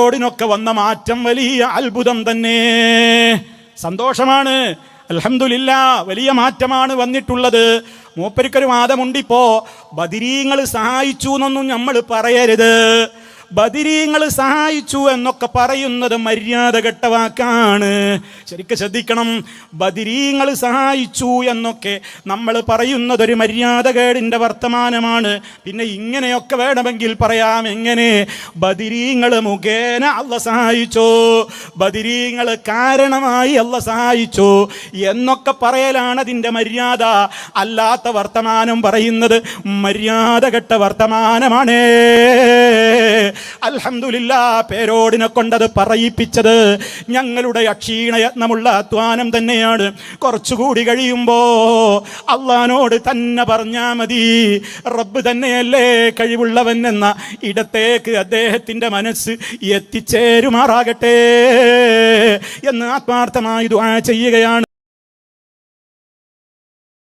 പേരോടിനൊക്കെ വന്ന മാറ്റം വലിയ അത്ഭുതം തന്നെ. സന്തോഷമാണ്. അൽഹംദുലില്ലാഹ്, വലിയ മാറ്റമാണ് വന്നിട്ടുള്ളത്. മൂപ്പരിക്കൊരു വാദമുണ്ടിപ്പോ, ബദരീങ്ങൾ സഹായിച്ചു എന്നൊന്നും നമ്മൾ പറയരുത്. ബദരീങ്ങൾ സഹായിച്ചു എന്നൊക്കെ പറയുന്നത് മര്യാദ കെട്ട വാക്കാണ്. ശരിക്കും ശ്രദ്ധിക്കണം. ബദരീങ്ങൾ സഹായിച്ചു എന്നൊക്കെ നമ്മൾ പറയുന്നതൊരു മര്യാദകേടിൻ്റെ വർത്തമാനമാണ്. പിന്നെ ഇങ്ങനെയൊക്കെ വേണമെങ്കിൽ പറയാം. എങ്ങനെ? ബദരീങ്ങൾ മുഖേന അല്ലാഹ് സഹായിച്ചു, ബദരീങ്ങൾ കാരണമായി അല്ലാഹ് സഹായിച്ചു എന്നൊക്കെ പറയലാണ് അതിൻ്റെ മര്യാദ. അല്ലാത്ത വർത്തമാനം പറയുന്നത് മര്യാദ കെട്ട വർത്തമാനമാണ്. അൽഹംദുലില്ലാഹ്, പേരോടിനെ കൊണ്ടത് പറയിപ്പിച്ചത് ഞങ്ങളുടെ അക്ഷീണയത്നമുള്ള അധ്വാനം തന്നെയാണ്. കുറച്ചുകൂടി കഴിയുമ്പോ അള്ളാനോട് തന്നെ പറഞ്ഞാ മതി, റബ്ബ് തന്നെയല്ലേ കഴിവുള്ളവൻ എന്ന ഇടത്തേക്ക് അദ്ദേഹത്തിൻ്റെ മനസ്സ് എത്തിച്ചേരുമാറാകട്ടെ എന്ന് ആത്മാർത്ഥമായി ദുആ ചെയ്യുകയാണ്.